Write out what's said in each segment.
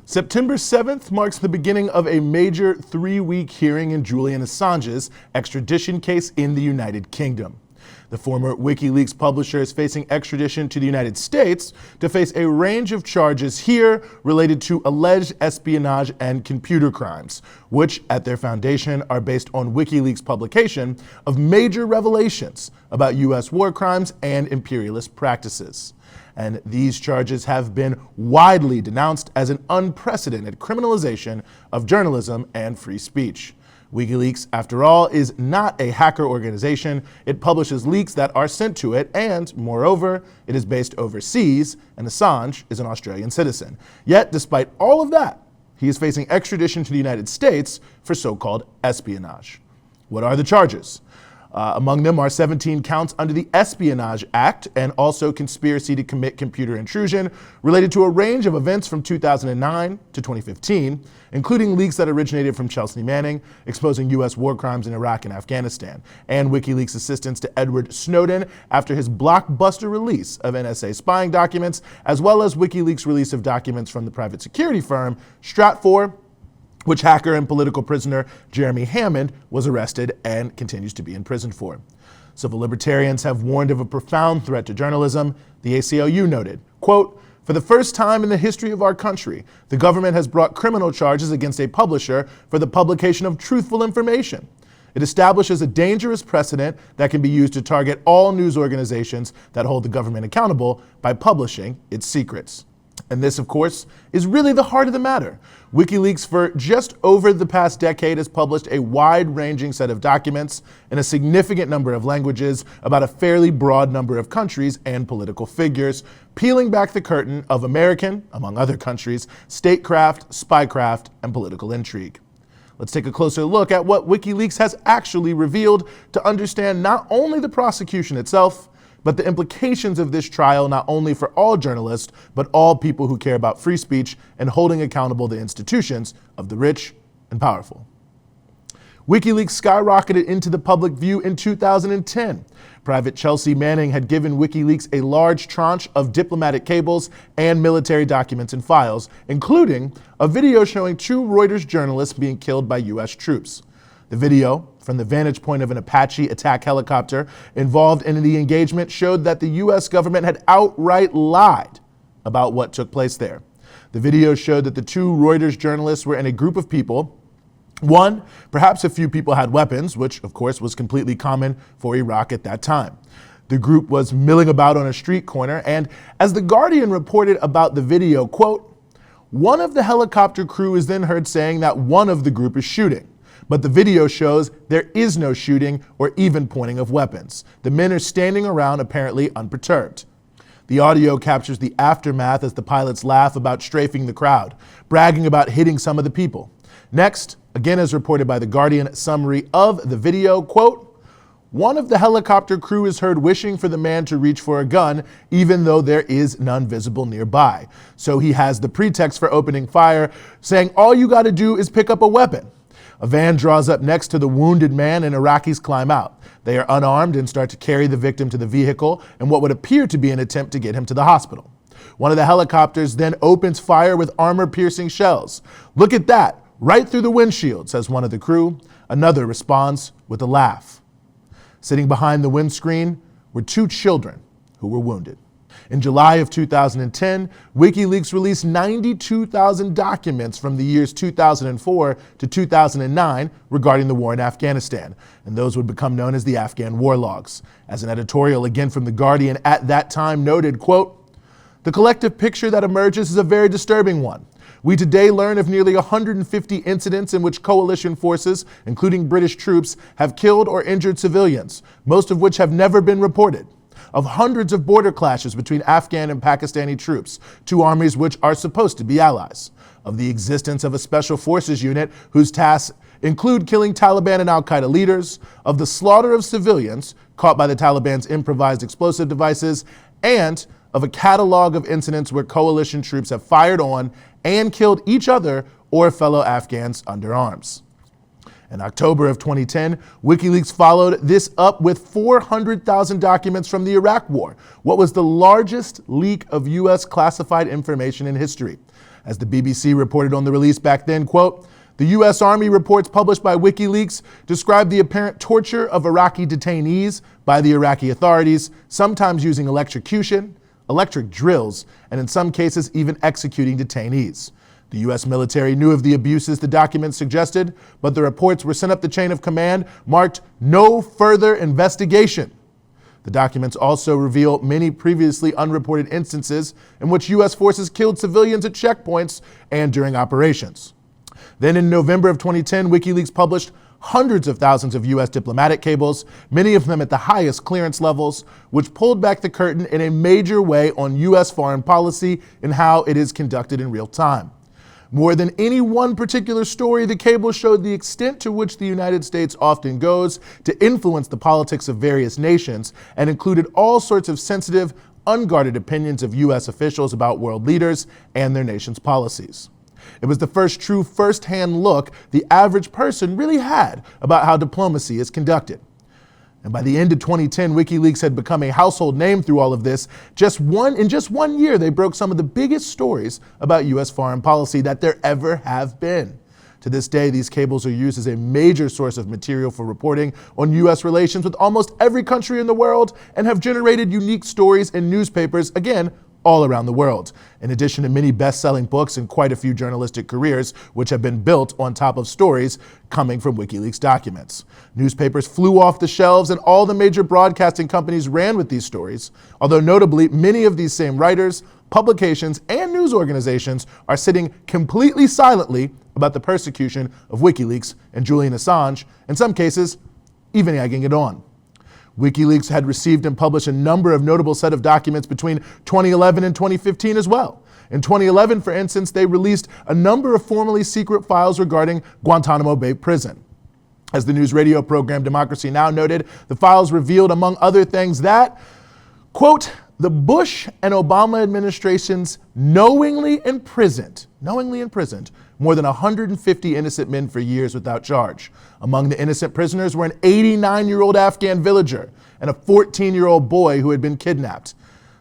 September 7th marks the beginning of a major 3-week hearing in Julian Assange's extradition case in the United Kingdom. The former WikiLeaks publisher is facing extradition to the United States to face a range of charges here related to alleged espionage and computer crimes, which at their foundation are based on WikiLeaks' publication of major revelations about U.S. war crimes and imperialist practices. And these charges have been widely denounced as an unprecedented criminalization of journalism and free speech. WikiLeaks, after all, is not a hacker organization. It publishes leaks that are sent to it, and moreover, it is based overseas, and Assange is an Australian citizen. Yet, despite all of that, he is facing extradition to the United States for so-called espionage. What are the charges? Among them are 17 counts under the Espionage Act and also conspiracy to commit computer intrusion related to a range of events from 2009 to 2015, including leaks that originated from Chelsea Manning, exposing U.S. war crimes in Iraq and Afghanistan, and WikiLeaks' assistance to Edward Snowden after his blockbuster release of NSA spying documents, as well as WikiLeaks' release of documents from the private security firm Stratfor, which hacker and political prisoner Jeremy Hammond was arrested and continues to be imprisoned for. Civil libertarians have warned of a profound threat to journalism. The ACLU noted, quote, "For the first time in the history of our country, the government has brought criminal charges against a publisher for the publication of truthful information. It establishes a dangerous precedent that can be used to target all news organizations that hold the government accountable by publishing its secrets." And this, of course, is really the heart of the matter. WikiLeaks, for just over the past decade, has published a wide-ranging set of documents in a significant number of languages about a fairly broad number of countries and political figures, peeling back the curtain of American, among other countries, statecraft, spycraft, and political intrigue. Let's take a closer look at what WikiLeaks has actually revealed to understand not only the prosecution itself, but the implications of this trial not only for all journalists, but all people who care about free speech and holding accountable the institutions of the rich and powerful. WikiLeaks skyrocketed into the public view in 2010. Private Chelsea Manning had given WikiLeaks a large tranche of diplomatic cables and military documents and files, including a video showing 2 Reuters journalists being killed by U.S. troops. The video, from the vantage point of an Apache attack helicopter involved in the engagement, showed that the U.S. government had outright lied about what took place there. The video showed that the 2 Reuters journalists were in a group of people. One, perhaps a few people had weapons, which of course was completely common for Iraq at that time. The group was milling about on a street corner, and as The Guardian reported about the video, quote, "One of the helicopter crew is then heard saying that one of the group is shooting. But the video shows there is no shooting or even pointing of weapons. The men are standing around apparently unperturbed." The audio captures the aftermath as the pilots laugh about strafing the crowd, bragging about hitting some of the people. Next, again as reported by The Guardian summary of the video, quote, "One of the helicopter crew is heard wishing for the man to reach for a gun, even though there is none visible nearby. So he has the pretext for opening fire, saying all you gotta do is pick up a weapon. A van draws up next to the wounded man and Iraqis climb out. They are unarmed and start to carry the victim to the vehicle in what would appear to be an attempt to get him to the hospital. One of the helicopters then opens fire with armor-piercing shells. 'Look at that, right through the windshield,' says one of the crew. Another responds with a laugh. Sitting behind the windscreen were 2 children who were wounded. In July of 2010, WikiLeaks released 92,000 documents from the years 2004 to 2009 regarding the war in Afghanistan, and those would become known as the Afghan war logs. As an editorial, again from The Guardian at that time noted, quote, "The collective picture that emerges is a very disturbing one. We today learn of nearly 150 incidents in which coalition forces, including British troops, have killed or injured civilians, most of which have never been reported. Of hundreds of border clashes between Afghan and Pakistani troops, 2 armies which are supposed to be allies. Of the existence of a special forces unit whose tasks include killing Taliban and al-Qaeda leaders. Of the slaughter of civilians caught by the Taliban's improvised explosive devices. And of a catalog of incidents where coalition troops have fired on and killed each other or fellow Afghans under arms." In October of 2010, WikiLeaks followed this up with 400,000 documents from the Iraq War, what was the largest leak of U.S. classified information in history. As the BBC reported on the release back then, quote, "The U.S. Army reports published by WikiLeaks describe the apparent torture of Iraqi detainees by the Iraqi authorities, sometimes using electrocution, electric drills, and in some cases even executing detainees. The U.S. military knew of the abuses the documents suggested, but the reports were sent up the chain of command marked no further investigation. The documents also reveal many previously unreported instances in which U.S. forces killed civilians at checkpoints and during operations." Then in November of 2010, WikiLeaks published hundreds of thousands of U.S. diplomatic cables, many of them at the highest clearance levels, which pulled back the curtain in a major way on U.S. foreign policy and how it is conducted in real time. More than any one particular story, the cable showed the extent to which the United States often goes to influence the politics of various nations and included all sorts of sensitive, unguarded opinions of U.S. officials about world leaders and their nation's policies. It was the first true first-hand look the average person really had about how diplomacy is conducted. And by the end of 2010, WikiLeaks had become a household name through all of this. In just one year, they broke some of the biggest stories about U.S. foreign policy that there ever have been. To this day, these cables are used as a major source of material for reporting on U.S. relations with almost every country in the world and have generated unique stories in newspapers, again, all around the world, in addition to many best-selling books and quite a few journalistic careers, which have been built on top of stories coming from WikiLeaks documents. Newspapers flew off the shelves and all the major broadcasting companies ran with these stories, although notably many of these same writers, publications, and news organizations are sitting completely silently about the persecution of WikiLeaks and Julian Assange, in some cases, even egging it on. WikiLeaks had received and published a number of notable set of documents between 2011 and 2015 as well. In 2011, for instance, they released a number of formerly secret files regarding Guantanamo Bay Prison. As the news radio program Democracy Now! Noted, the files revealed, among other things, that, quote, "The Bush and Obama administrations knowingly imprisoned more than 150 innocent men for years without charge. Among the innocent prisoners were an 89-year-old Afghan villager and a 14-year-old boy who had been kidnapped.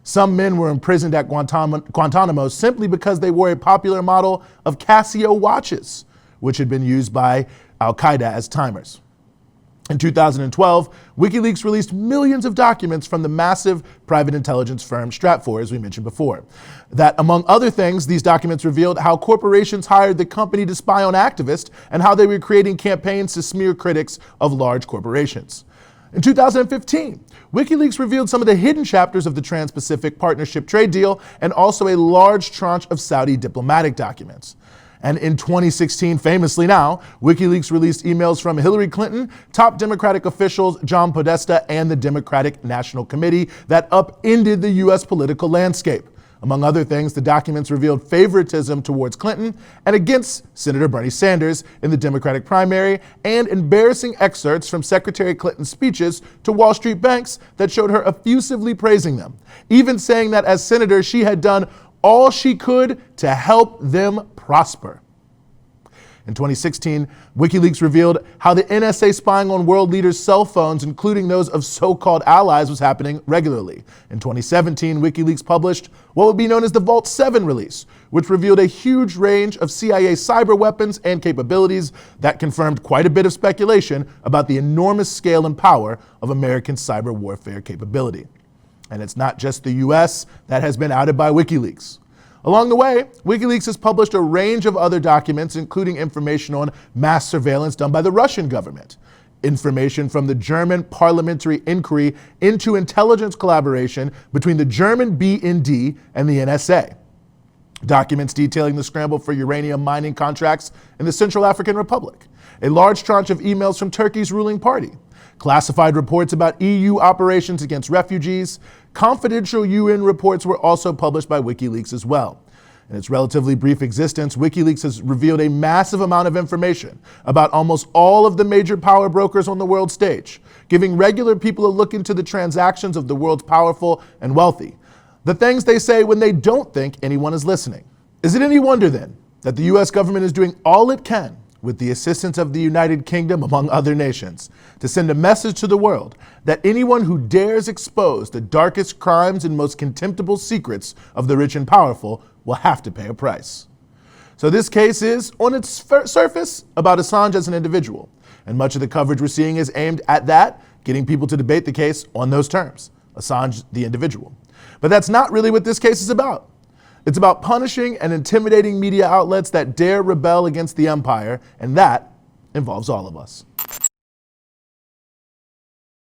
Some men were imprisoned at Guantanamo simply because they wore a popular model of Casio watches, which had been used by Al-Qaeda as timers." In 2012, WikiLeaks released millions of documents from the massive private intelligence firm Stratfor, as we mentioned before. That, among other things, these documents revealed how corporations hired the company to spy on activists and how they were creating campaigns to smear critics of large corporations. In 2015, WikiLeaks revealed some of the hidden chapters of the Trans-Pacific Partnership trade deal and also a large tranche of Saudi diplomatic documents. And in 2016, famously now, WikiLeaks released emails from Hillary Clinton, top Democratic officials John Podesta, and the Democratic National Committee that upended the U.S. political landscape. Among other things, the documents revealed favoritism towards Clinton and against Senator Bernie Sanders in the Democratic primary, and embarrassing excerpts from Secretary Clinton's speeches to Wall Street banks that showed her effusively praising them, even saying that as senator she had done all she could to help them prosper. In 2016, WikiLeaks revealed how the NSA spying on world leaders' cell phones, including those of so-called allies, was happening regularly. In 2017, WikiLeaks published what would be known as the Vault 7 release, which revealed a huge range of CIA cyber weapons and capabilities that confirmed quite a bit of speculation about the enormous scale and power of American cyber warfare capability. And it's not just the US that has been outed by WikiLeaks. Along the way, WikiLeaks has published a range of other documents, including information on mass surveillance done by the Russian government, information from the German parliamentary inquiry into intelligence collaboration between the German BND and the NSA, documents detailing the scramble for uranium mining contracts in the Central African Republic, a large tranche of emails from Turkey's ruling party, classified reports about EU operations against refugees. Confidential UN reports were also published by WikiLeaks as well. In its relatively brief existence, WikiLeaks has revealed a massive amount of information about almost all of the major power brokers on the world stage, giving regular people a look into the transactions of the world's powerful and wealthy, the things they say when they don't think anyone is listening. Is it any wonder then that the US government is doing all it can, with the assistance of the United Kingdom, among other nations, to send a message to the world that anyone who dares expose the darkest crimes and most contemptible secrets of the rich and powerful will have to pay a price? So this case is, on its surface, about Assange as an individual. And much of the coverage we're seeing is aimed at that, getting people to debate the case on those terms, Assange the individual. But that's not really what this case is about. It's about punishing and intimidating media outlets that dare rebel against the empire, and that involves all of us.